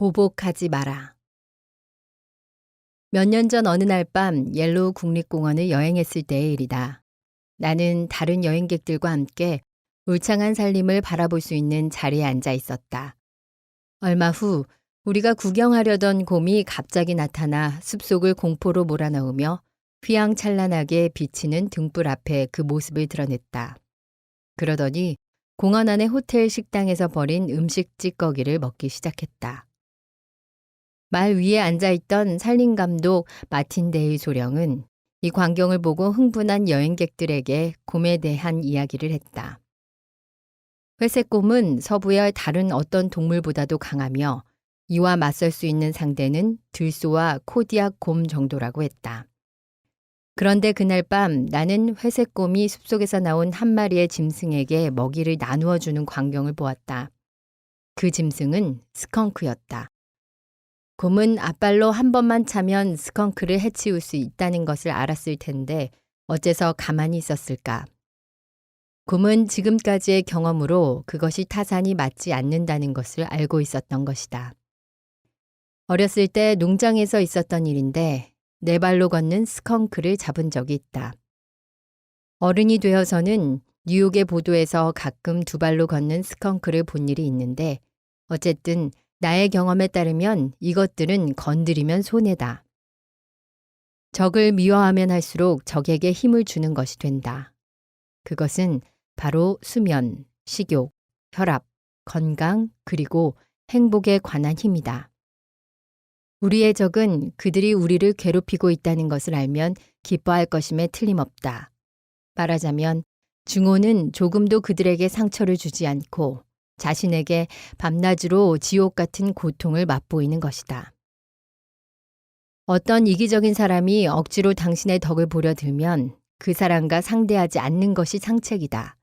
보복하지 마라. 몇 년 전 어느 날 밤 옐로우 국립공원을 여행했을 때의 일이다. 나는 다른 여행객들과 함께 울창한 산림을 바라볼 수 있는 자리에 앉아 있었다. 얼마 후 우리가 구경하려던 곰이 갑자기 나타나 숲속을 공포로 몰아넣으며 휘황찬란하게 비치는 등불 앞에 그 모습을 드러냈다. 그러더니 공원 안의 호텔 식당에서 버린 음식 찌꺼기를 먹기 시작했다. 말 위에 앉아있던 산림감독 마틴 데일 소령은 이 광경을 보고 흥분한 여행객들에게 곰에 대한 이야기를 했다. 회색곰은 서부의 다른 어떤 동물보다도 강하며 이와 맞설 수 있는 상대는 들소와 코디악 곰 정도라고 했다. 그런데 그날 밤 나는 회색곰이 숲속에서 나온 한 마리의 짐승에게 먹이를 나누어 주는 광경을 보았다. 그 짐승은 스컹크였다. 곰은 앞발로 한 번만 차면 스컹크를 해치울 수 있다는 것을 알았을 텐데 어째서 가만히 있었을까? 곰은 지금까지의 경험으로 그것이 타산이 맞지 않는다는 것을 알고 있었던 것이다. 어렸을 때 농장에서 있었던 일인데 네 발로 걷는 스컹크를 잡은 적이 있다. 어른이 되어서는 뉴욕의 보도에서 가끔 두 발로 걷는 스컹크를 본 일이 있는데 어쨌든 나의 경험에 따르면 이것들은 건드리면 손해다. 적을 미워하면 할수록 적에게 힘을 주는 것이 된다. 그것은 바로 수면, 식욕, 혈압, 건강, 그리고 행복에 관한 힘이다. 우리의 적은 그들이 우리를 괴롭히고 있다는 것을 알면 기뻐할 것임에 틀림없다. 말하자면 증오는 조금도 그들에게 상처를 주지 않고 자신에게 밤낮으로 지옥 같은 고통을 맛보이는 것이다. 어떤 이기적인 사람이 억지로 당신의 덕을 보려 들면 그 사람과 상대하지 않는 것이 상책이다.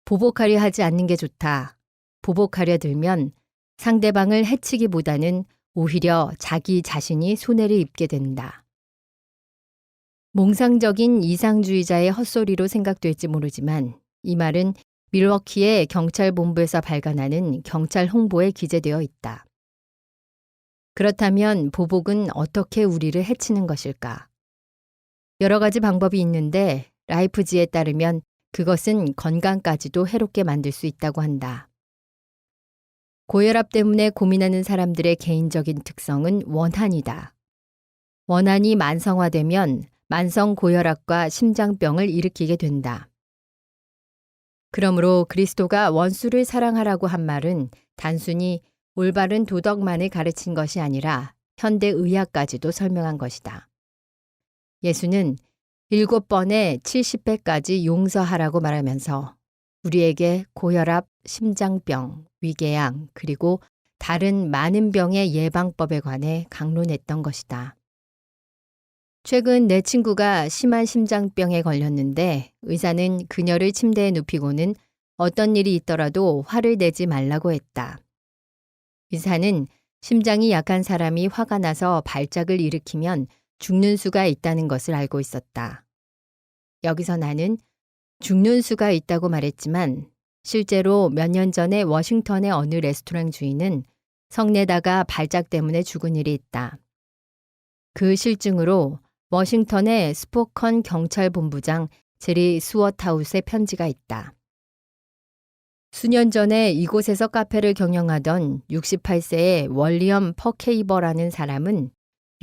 보복하려 하지 않는 게 좋다. 보복하려 들면 상대방을 해치기보다는 오히려 자기 자신이 손해를 입게 된다. 몽상적인 이상주의자의 헛소리로 생각될지 모르지만 이 말은 밀워키의 경찰본부에서 발간하는 경찰 홍보에 기재되어 있다. 그렇다면 보복은 어떻게 우리를 해치는 것일까? 여러 가지 방법이 있는데 라이프지에 따르면 그것은 건강까지도 해롭게 만들 수 있다고 한다. 고혈압 때문에 고민하는 사람들의 개인적인 특성은 원한이다. 원한이 만성화되면 만성 고혈압과 심장병을 일으키게 된다. 그러므로 그리스도가 원수를 사랑하라고 한 말은 단순히 올바른 도덕만을 가르친 것이 아니라 현대의학까지도 설명한 것이다. 예수는 7번에 70회까지 용서하라고 말하면서 우리에게 고혈압, 심장병, 위궤양, 그리고 다른 많은 병의 예방법에 관해 강론했던 것이다. 최근 내 친구가 심한 심장병에 걸렸는데 의사는 그녀를 침대에 눕히고는 어떤 일이 있더라도 화를 내지 말라고 했다. 의사는 심장이 약한 사람이 화가 나서 발작을 일으키면 죽는 수가 있다는 것을 알고 있었다. 여기서 나는 죽는 수가 있다고 말했지만 실제로 몇 년 전에 워싱턴의 어느 레스토랑 주인은 성내다가 발작 때문에 죽은 일이 있다. 그 실증으로 워싱턴의 스포컨 경찰본부장 제리 스워트하우스의 편지가 있다. 수년 전에 이곳에서 카페를 경영하던 68세의 월리엄 퍼케이버라는 사람은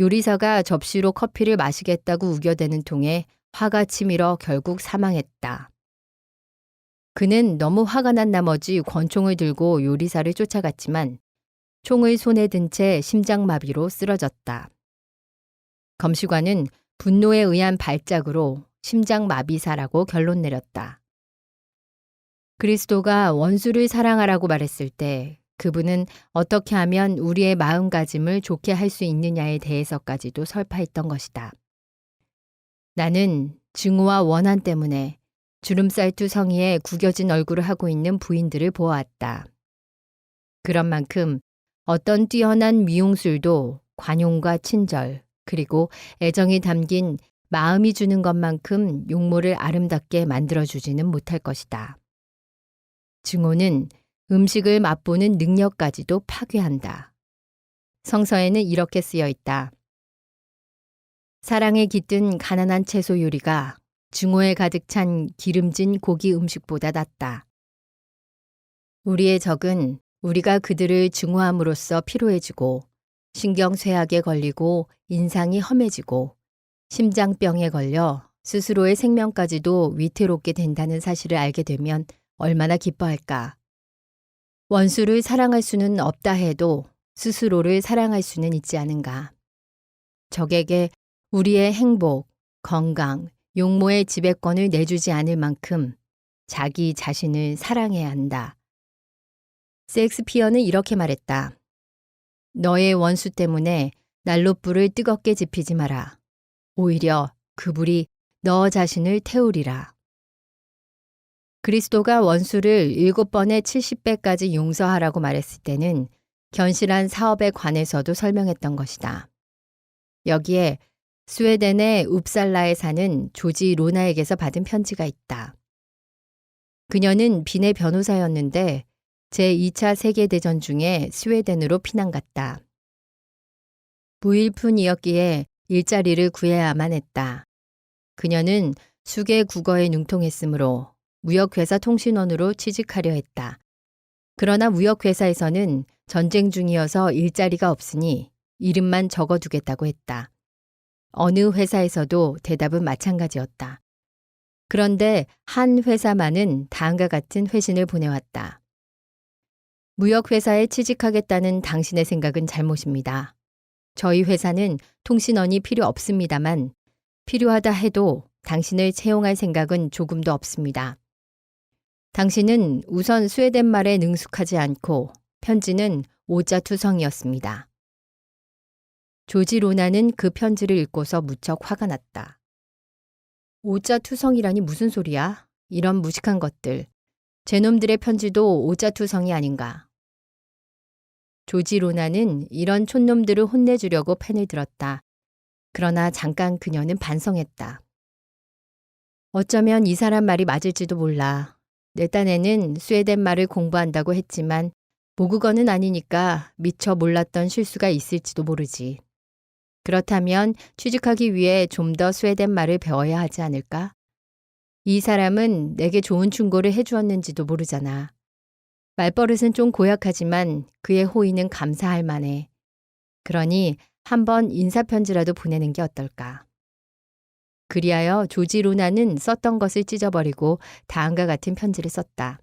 요리사가 접시로 커피를 마시겠다고 우겨대는 통에 화가 치밀어 결국 사망했다. 그는 너무 화가 난 나머지 권총을 들고 요리사를 쫓아갔지만 총을 손에 든 채 심장마비로 쓰러졌다. 검시관은 분노에 의한 발작으로 심장마비사라고 결론 내렸다. 그리스도가 원수를 사랑하라고 말했을 때 그분은 어떻게 하면 우리의 마음가짐을 좋게 할 수 있느냐에 대해서까지도 설파했던 것이다. 나는 증오와 원한 때문에 주름살투 성의에 구겨진 얼굴을 하고 있는 부인들을 보아왔다. 그런 만큼 어떤 뛰어난 미용술도 관용과 친절 그리고 애정이 담긴 마음이 주는 것만큼 용모를 아름답게 만들어주지는 못할 것이다. 증오는 음식을 맛보는 능력까지도 파괴한다. 성서에는 이렇게 쓰여 있다. 사랑에 깃든 가난한 채소 요리가 증오에 가득 찬 기름진 고기 음식보다 낫다. 우리의 적은 우리가 그들을 증오함으로써 피로해지고 신경쇠약에 걸리고 인상이 험해지고 심장병에 걸려 스스로의 생명까지도 위태롭게 된다는 사실을 알게 되면 얼마나 기뻐할까. 원수를 사랑할 수는 없다 해도 스스로를 사랑할 수는 있지 않은가. 적에게 우리의 행복, 건강, 용모의 지배권을 내주지 않을 만큼 자기 자신을 사랑해야 한다. 셰익스피어는 이렇게 말했다. 너의 원수 때문에 난로불을 뜨겁게 지피지 마라. 오히려 그 불이 너 자신을 태우리라. 그리스도가 원수를 7번에 70배까지 용서하라고 말했을 때는 견실한 사업에 관해서도 설명했던 것이다. 여기에 스웨덴의 웁살라에 사는 조지 로나에게서 받은 편지가 있다. 그녀는 빈의 변호사였는데 제2차 세계대전 중에 스웨덴으로 피난 갔다. 무일푼이었기에 일자리를 구해야만 했다. 그녀는 수개 국어에 능통했으므로 무역회사 통신원으로 취직하려 했다. 그러나 무역회사에서는 전쟁 중이어서 일자리가 없으니 이름만 적어두겠다고 했다. 어느 회사에서도 대답은 마찬가지였다. 그런데 한 회사만은 다음과 같은 회신을 보내왔다. 무역회사에 취직하겠다는 당신의 생각은 잘못입니다. 저희 회사는 통신원이 필요 없습니다만 필요하다 해도 당신을 채용할 생각은 조금도 없습니다. 당신은 우선 스웨덴 말에 능숙하지 않고 편지는 오자투성이었습니다. 조지 로나는 그 편지를 읽고서 무척 화가 났다. 오자투성이라니 무슨 소리야? 이런 무식한 것들. 제놈들의 편지도 오자투성이 아닌가. 조지 로나는 이런 촌놈들을 혼내주려고 펜을 들었다. 그러나 잠깐 그녀는 반성했다. 어쩌면 이 사람 말이 맞을지도 몰라. 내 딴에는 스웨덴 말을 공부한다고 했지만 모국어는 아니니까 미처 몰랐던 실수가 있을지도 모르지. 그렇다면 취직하기 위해 좀 더 스웨덴 말을 배워야 하지 않을까? 이 사람은 내게 좋은 충고를 해주었는지도 모르잖아. 말버릇은 좀 고약하지만 그의 호의는 감사할 만해. 그러니 한번 인사편지라도 보내는 게 어떨까? 그리하여 조지 로나는 썼던 것을 찢어버리고 다음과 같은 편지를 썼다.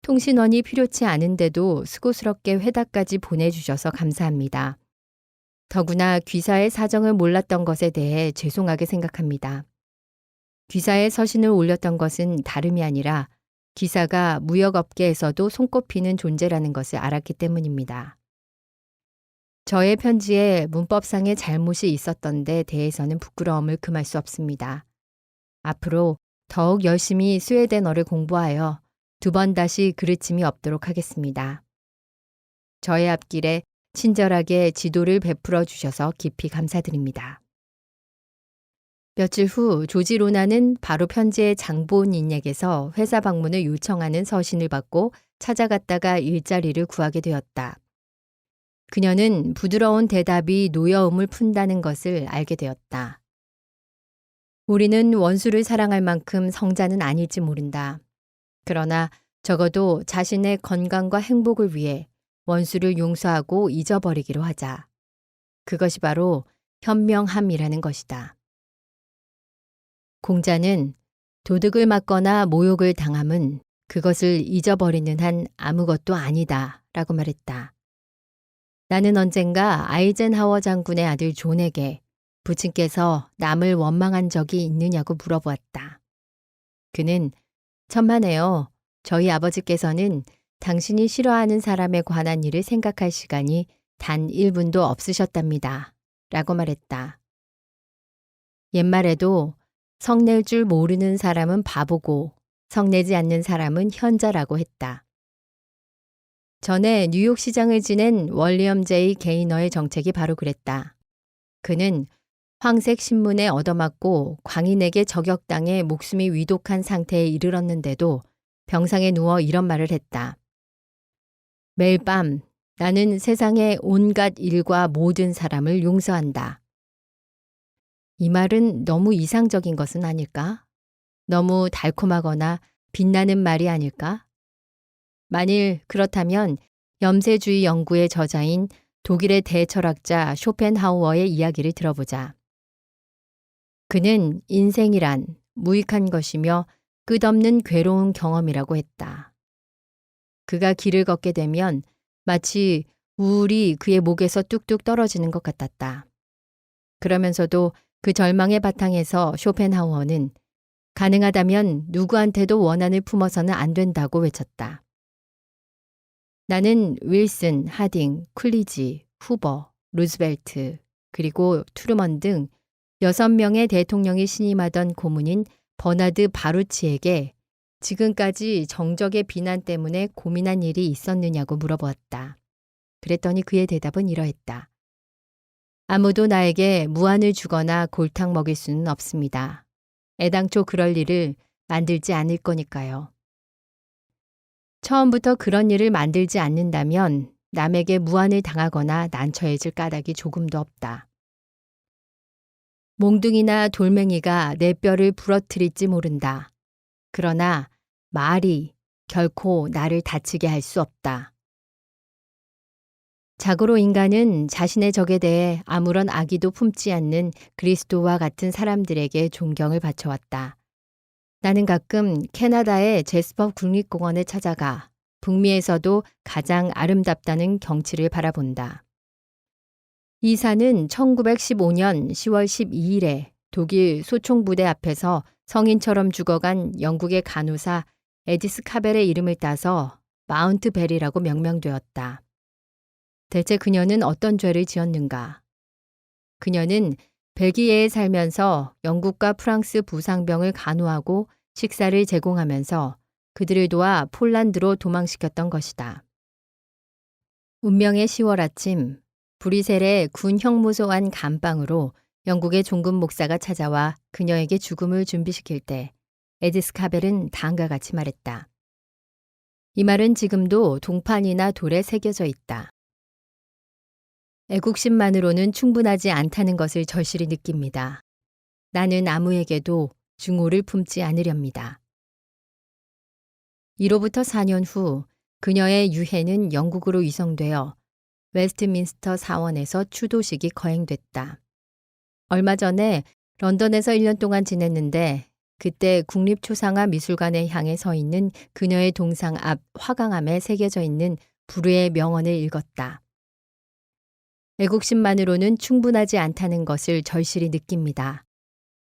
통신원이 필요치 않은데도 수고스럽게 회답까지 보내주셔서 감사합니다. 더구나 귀사의 사정을 몰랐던 것에 대해 죄송하게 생각합니다. 귀사에 서신을 올렸던 것은 다름이 아니라 기사가 무역업계에서도 손꼽히는 존재라는 것을 알았기 때문입니다. 저의 편지에 문법상의 잘못이 있었던 데 대해서는 부끄러움을 금할 수 없습니다. 앞으로 더욱 열심히 스웨덴어를 공부하여 2번 다시 그르침이 없도록 하겠습니다. 저의 앞길에 친절하게 지도를 베풀어 주셔서 깊이 감사드립니다. 며칠 후 조지 로나는 바로 편지의 장본인에게서 회사 방문을 요청하는 서신을 받고 찾아갔다가 일자리를 구하게 되었다. 그녀는 부드러운 대답이 노여움을 푼다는 것을 알게 되었다. 우리는 원수를 사랑할 만큼 성자는 아닐지 모른다. 그러나 적어도 자신의 건강과 행복을 위해 원수를 용서하고 잊어버리기로 하자. 그것이 바로 현명함이라는 것이다. 공자는 도둑을 맞거나 모욕을 당함은 그것을 잊어버리는 한 아무것도 아니다 라고 말했다. 나는 언젠가 아이젠하워 장군의 아들 존에게 부친께서 남을 원망한 적이 있느냐고 물어보았다. 그는 천만에요. 저희 아버지께서는 당신이 싫어하는 사람에 관한 일을 생각할 시간이 단 1분도 없으셨답니다. 라고 말했다. 옛말에도 성낼 줄 모르는 사람은 바보고 성내지 않는 사람은 현자라고 했다. 전에 뉴욕 시장을 지낸 월리엄 제이 게이너의 정책이 바로 그랬다. 그는 황색 신문에 얻어맞고 광인에게 저격당해 목숨이 위독한 상태에 이르렀는데도 병상에 누워 이런 말을 했다. 매일 밤 나는 세상의 온갖 일과 모든 사람을 용서한다. 이 말은 너무 이상적인 것은 아닐까? 너무 달콤하거나 빛나는 말이 아닐까? 만일 그렇다면 염세주의 연구의 저자인 독일의 대철학자 쇼펜하우어의 이야기를 들어보자. 그는 인생이란 무익한 것이며 끝없는 괴로운 경험이라고 했다. 그가 길을 걷게 되면 마치 우울이 그의 목에서 뚝뚝 떨어지는 것 같았다. 그러면서도 그 절망의 바탕에서 쇼펜하우어는 가능하다면 누구한테도 원한을 품어서는 안 된다고 외쳤다. 나는 윌슨, 하딩, 쿨리지, 후버, 루즈벨트, 그리고 트루먼 등 6명의 대통령이 신임하던 고문인 버나드 바루치에게 지금까지 정적의 비난 때문에 고민한 일이 있었느냐고 물어보았다. 그랬더니 그의 대답은 이러했다. 아무도 나에게 무안을 주거나 골탕 먹일 수는 없습니다. 애당초 그럴 일을 만들지 않을 거니까요. 처음부터 그런 일을 만들지 않는다면 남에게 무안을 당하거나 난처해질 까닭이 조금도 없다. 몽둥이나 돌멩이가 내 뼈를 부러뜨릴지 모른다. 그러나 말이 결코 나를 다치게 할 수 없다. 자고로 인간은 자신의 적에 대해 아무런 악의도 품지 않는 그리스도와 같은 사람들에게 존경을 바쳐왔다. 나는 가끔 캐나다의 제스퍼 국립공원에 찾아가 북미에서도 가장 아름답다는 경치를 바라본다. 이 산은 1915년 10월 12일에 독일 소총부대 앞에서 성인처럼 죽어간 영국의 간호사 에디스 카벨의 이름을 따서 마운트 벨이라고 명명되었다. 대체 그녀는 어떤 죄를 지었는가? 그녀는 벨기에에 살면서 영국과 프랑스 부상병을 간호하고 식사를 제공하면서 그들을 도와 폴란드로 도망시켰던 것이다. 운명의 10월 아침, 브뤼셀의 군 형무소 안 감방으로 영국의 종군 목사가 찾아와 그녀에게 죽음을 준비시킬 때 에디스 카벨은 다음과 같이 말했다. 이 말은 지금도 동판이나 돌에 새겨져 있다. 애국심만으로는 충분하지 않다는 것을 절실히 느낍니다. 나는 아무에게도 증오를 품지 않으렵니다. 이로부터 4년 후 그녀의 유해는 영국으로 이송되어 웨스트민스터 사원에서 추도식이 거행됐다. 얼마 전에 런던에서 1년 동안 지냈는데 그때 국립초상화 미술관에 향해 서 있는 그녀의 동상 앞 화강암에 새겨져 있는 불후의 명언을 읽었다. 애국심만으로는 충분하지 않다는 것을 절실히 느낍니다.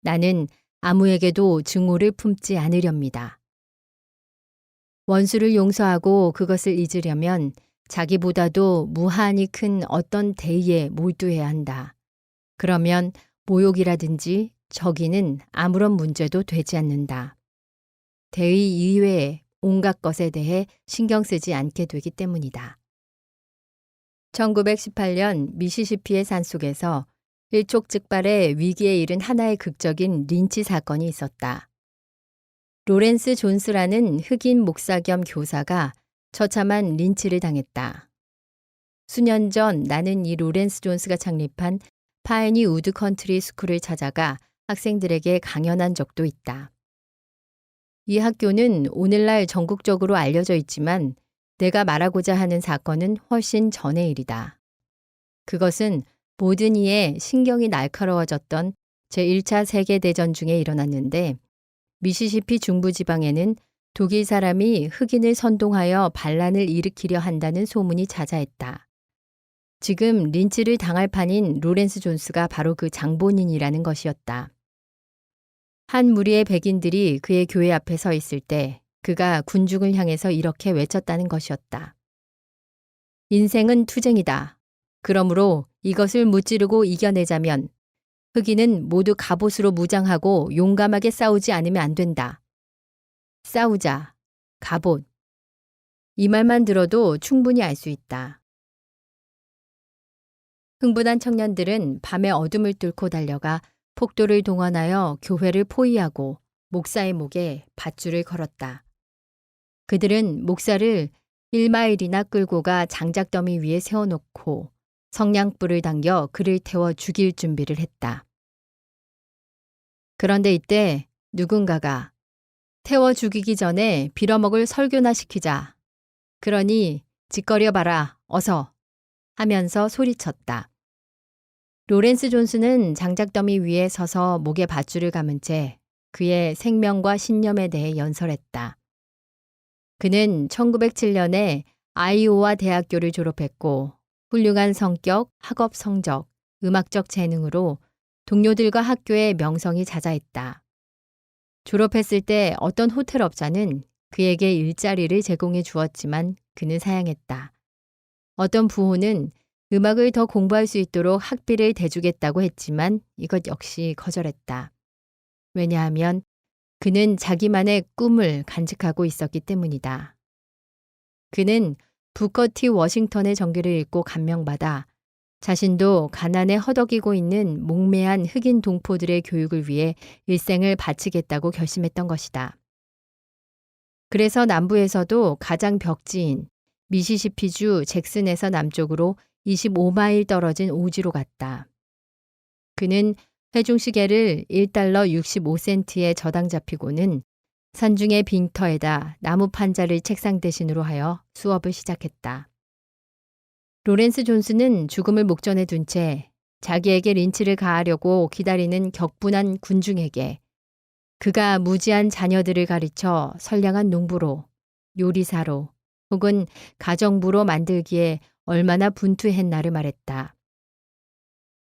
나는 아무에게도 증오를 품지 않으렵니다. 원수를 용서하고 그것을 잊으려면 자기보다도 무한히 큰 어떤 대의에 몰두해야 한다. 그러면 모욕이라든지 적이는 아무런 문제도 되지 않는다. 대의 이외의 온갖 것에 대해 신경 쓰지 않게 되기 때문이다. 1918년 미시시피의 산속에서 일촉즉발의 위기에 이른 하나의 극적인 린치 사건이 있었다. 로렌스 존스라는 흑인 목사 겸 교사가 처참한 린치를 당했다. 수년 전 나는 이 로렌스 존스가 창립한 파이니 우드 컨트리 스쿨을 찾아가 학생들에게 강연한 적도 있다. 이 학교는 오늘날 전국적으로 알려져 있지만 내가 말하고자 하는 사건은 훨씬 전의 일이다. 그것은 모든 이의 신경이 날카로워졌던 제1차 세계대전 중에 일어났는데 미시시피 중부지방에는 독일 사람이 흑인을 선동하여 반란을 일으키려 한다는 소문이 자자했다. 지금 린치를 당할 판인 로렌스 존스가 바로 그 장본인이라는 것이었다. 한 무리의 백인들이 그의 교회 앞에 서 있을 때 그가 군중을 향해서 이렇게 외쳤다는 것이었다. 인생은 투쟁이다. 그러므로 이것을 무찌르고 이겨내자면 흑인은 모두 갑옷으로 무장하고 용감하게 싸우지 않으면 안 된다. 싸우자. 갑옷. 이 말만 들어도 충분히 알 수 있다. 흥분한 청년들은 밤의 어둠을 뚫고 달려가 폭도를 동원하여 교회를 포위하고 목사의 목에 밧줄을 걸었다. 그들은 목사를 1마일이나 끌고 가 장작더미 위에 세워놓고 성냥불을 당겨 그를 태워 죽일 준비를 했다. 그런데 이때 누군가가 태워 죽이기 전에 빌어먹을 설교나 시키자. 그러니 짓거려 봐라, 어서 하면서 소리쳤다. 로렌스 존스는 장작더미 위에 서서 목에 밧줄을 감은 채 그의 생명과 신념에 대해 연설했다. 그는 1907년에 아이오와 대학교를 졸업했고 훌륭한 성격, 학업 성적, 음악적 재능으로 동료들과 학교의 명성이 자자했다. 졸업했을 때 어떤 호텔 업자는 그에게 일자리를 제공해 주었지만 그는 사양했다. 어떤 부호는 음악을 더 공부할 수 있도록 학비를 대주겠다고 했지만 이것 역시 거절했다. 왜냐하면 그는 자기만의 꿈을 간직하고 있었기 때문이다. 그는 부커 T 워싱턴의 전기를 읽고 감명받아 자신도 가난에 허덕이고 있는 몽매한 흑인 동포들의 교육을 위해 일생을 바치겠다고 결심했던 것이다. 그래서 남부에서도 가장 벽지인 미시시피주 잭슨에서 남쪽으로 25마일 떨어진 오지로 갔다. 그는 회중시계를 1달러 65센트에 저당 잡히고는 산중의 빈터에다 나무 판자를 책상 대신으로 하여 수업을 시작했다. 로렌스 존스는 죽음을 목전에 둔 채 자기에게 린치를 가하려고 기다리는 격분한 군중에게 그가 무지한 자녀들을 가르쳐 선량한 농부로, 요리사로 혹은 가정부로 만들기에 얼마나 분투했나를 말했다.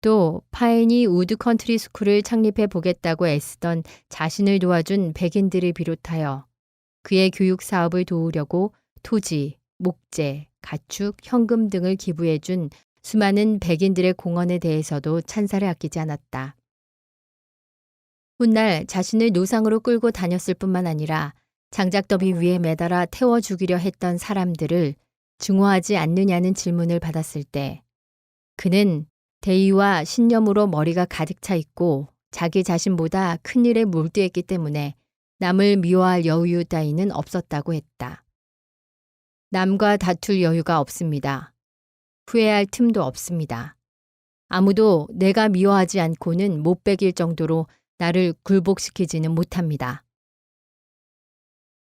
또 파이니 우드 컨트리 스쿨을 창립해 보겠다고 애쓰던 자신을 도와준 백인들을 비롯하여 그의 교육 사업을 도우려고 토지, 목재, 가축, 현금 등을 기부해준 수많은 백인들의 공헌에 대해서도 찬사를 아끼지 않았다. 훗날 자신을 노상으로 끌고 다녔을 뿐만 아니라 장작더미 위에 매달아 태워 죽이려 했던 사람들을 증오하지 않느냐는 질문을 받았을 때 그는 대의와 신념으로 머리가 가득 차 있고 자기 자신보다 큰 일에 몰두했기 때문에 남을 미워할 여유 따위는 없었다고 했다. 남과 다툴 여유가 없습니다. 후회할 틈도 없습니다. 아무도 내가 미워하지 않고는 못 베길 정도로 나를 굴복시키지는 못합니다.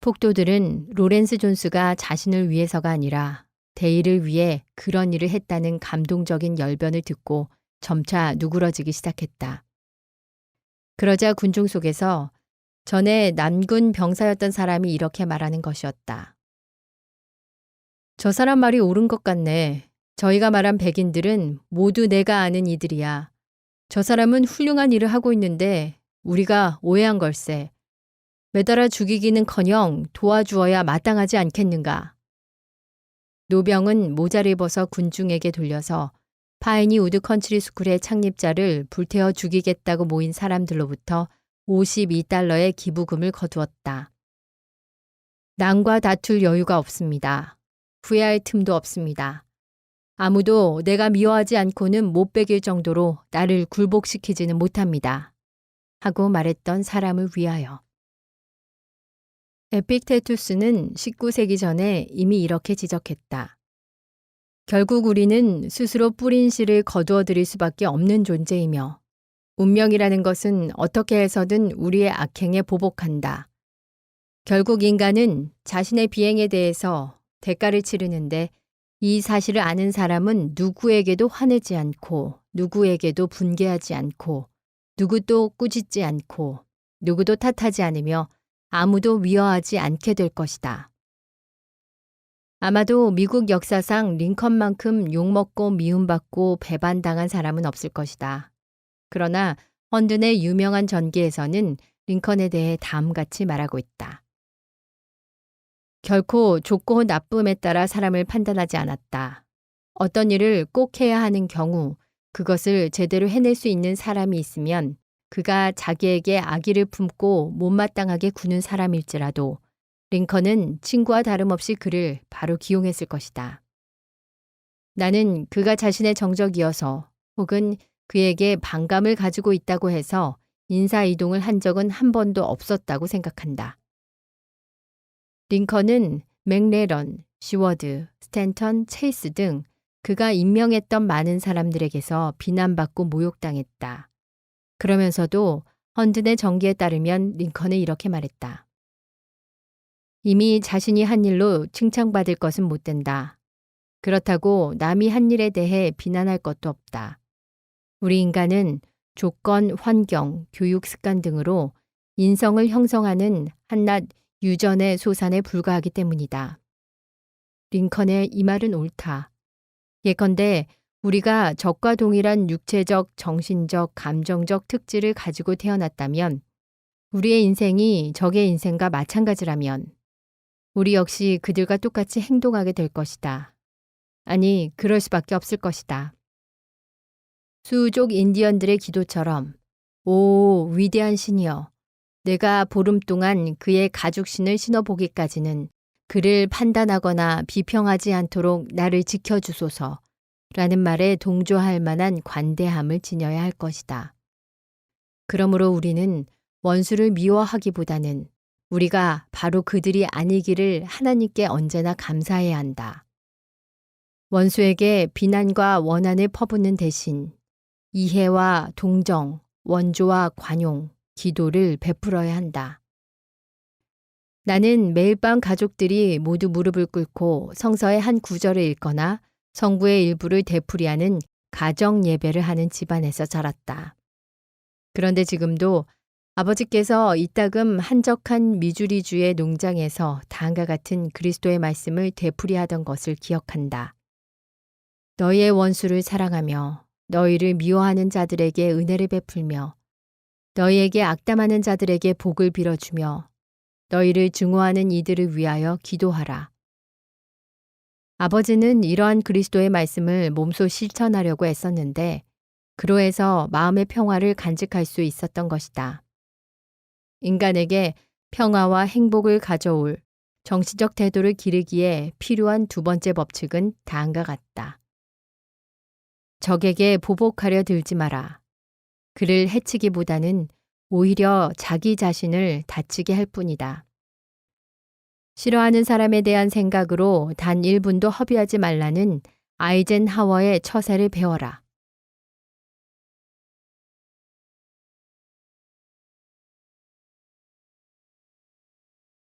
폭도들은 로렌스 존스가 자신을 위해서가 아니라 대의를 위해 그런 일을 했다는 감동적인 열변을 듣고 점차 누그러지기 시작했다. 그러자 군중 속에서 전에 남군 병사였던 사람이 이렇게 말하는 것이었다. 저 사람 말이 옳은 것 같네. 저희가 말한 백인들은 모두 내가 아는 이들이야. 저 사람은 훌륭한 일을 하고 있는데 우리가 오해한 걸세. 매달아 죽이기는커녕 도와주어야 마땅하지 않겠는가. 노병은 모자를 벗어 군중에게 돌려서 파이니 우드 컨트리 스쿨의 창립자를 불태워 죽이겠다고 모인 사람들로부터 52달러의 기부금을 거두었다. 남과 다툴 여유가 없습니다. 후회할 틈도 없습니다. 아무도 내가 미워하지 않고는 못 베길 정도로 나를 굴복시키지는 못합니다. 하고 말했던 사람을 위하여. 에픽테투스는 19세기 전에 이미 이렇게 지적했다. 결국 우리는 스스로 뿌린 씨를 거두어 들일 수밖에 없는 존재이며 운명이라는 것은 어떻게 해서든 우리의 악행에 보복한다. 결국 인간은 자신의 비행에 대해서 대가를 치르는데 이 사실을 아는 사람은 누구에게도 화내지 않고 누구에게도 분개하지 않고 누구도 꾸짖지 않고 누구도 탓하지 않으며 아무도 미워하지 않게 될 것이다. 아마도 미국 역사상 링컨만큼 욕먹고 미움받고 배반당한 사람은 없을 것이다. 그러나 헌든의 유명한 전기에서는 링컨에 대해 다음같이 말하고 있다. 결코 좋고 나쁨에 따라 사람을 판단하지 않았다. 어떤 일을 꼭 해야 하는 경우 그것을 제대로 해낼 수 있는 사람이 있으면 그가 자기에게 악의를 품고 못마땅하게 구는 사람일지라도 링컨은 친구와 다름없이 그를 바로 기용했을 것이다. 나는 그가 자신의 정적이어서 혹은 그에게 반감을 가지고 있다고 해서 인사이동을 한 적은 한 번도 없었다고 생각한다. 링컨은 맥레런, 시워드, 스탠턴, 체이스 등 그가 임명했던 많은 사람들에게서 비난받고 모욕당했다. 그러면서도 헌든의 전기에 따르면 링컨은 이렇게 말했다. 이미 자신이 한 일로 칭찬받을 것은 못 된다. 그렇다고 남이 한 일에 대해 비난할 것도 없다. 우리 인간은 조건, 환경, 교육 습관 등으로 인성을 형성하는 한낱 유전의 소산에 불과하기 때문이다. 링컨의 이 말은 옳다. 예컨대 우리가 적과 동일한 육체적, 정신적, 감정적 특질을 가지고 태어났다면 우리의 인생이 적의 인생과 마찬가지라면 우리 역시 그들과 똑같이 행동하게 될 것이다. 아니, 그럴 수밖에 없을 것이다. 수족 인디언들의 기도처럼 오, 위대한 신이여, 내가 보름 동안 그의 가죽신을 신어보기까지는 그를 판단하거나 비평하지 않도록 나를 지켜주소서 라는 말에 동조할 만한 관대함을 지녀야 할 것이다. 그러므로 우리는 원수를 미워하기보다는 우리가 바로 그들이 아니기를 하나님께 언제나 감사해야 한다. 원수에게 비난과 원한을 퍼붓는 대신 이해와 동정, 원조와 관용, 기도를 베풀어야 한다. 나는 매일 밤 가족들이 모두 무릎을 꿇고 성서의 한 구절을 읽거나 성구의 일부를 되풀이하는 가정 예배를 하는 집안에서 자랐다. 그런데 지금도 아버지께서 이따금 한적한 미주리주의 농장에서 다음과 같은 그리스도의 말씀을 되풀이하던 것을 기억한다. 너희의 원수를 사랑하며 너희를 미워하는 자들에게 은혜를 베풀며 너희에게 악담하는 자들에게 복을 빌어주며 너희를 증오하는 이들을 위하여 기도하라. 아버지는 이러한 그리스도의 말씀을 몸소 실천하려고 애썼는데 그로 해서 마음의 평화를 간직할 수 있었던 것이다. 인간에게 평화와 행복을 가져올 정치적 태도를 기르기에 필요한 두 번째 법칙은 다음과 같다. 적에게 보복하려 들지 마라. 그를 해치기보다는 오히려 자기 자신을 다치게 할 뿐이다. 싫어하는 사람에 대한 생각으로 단 1분도 허비하지 말라는 아이젠하워의 처세를 배워라.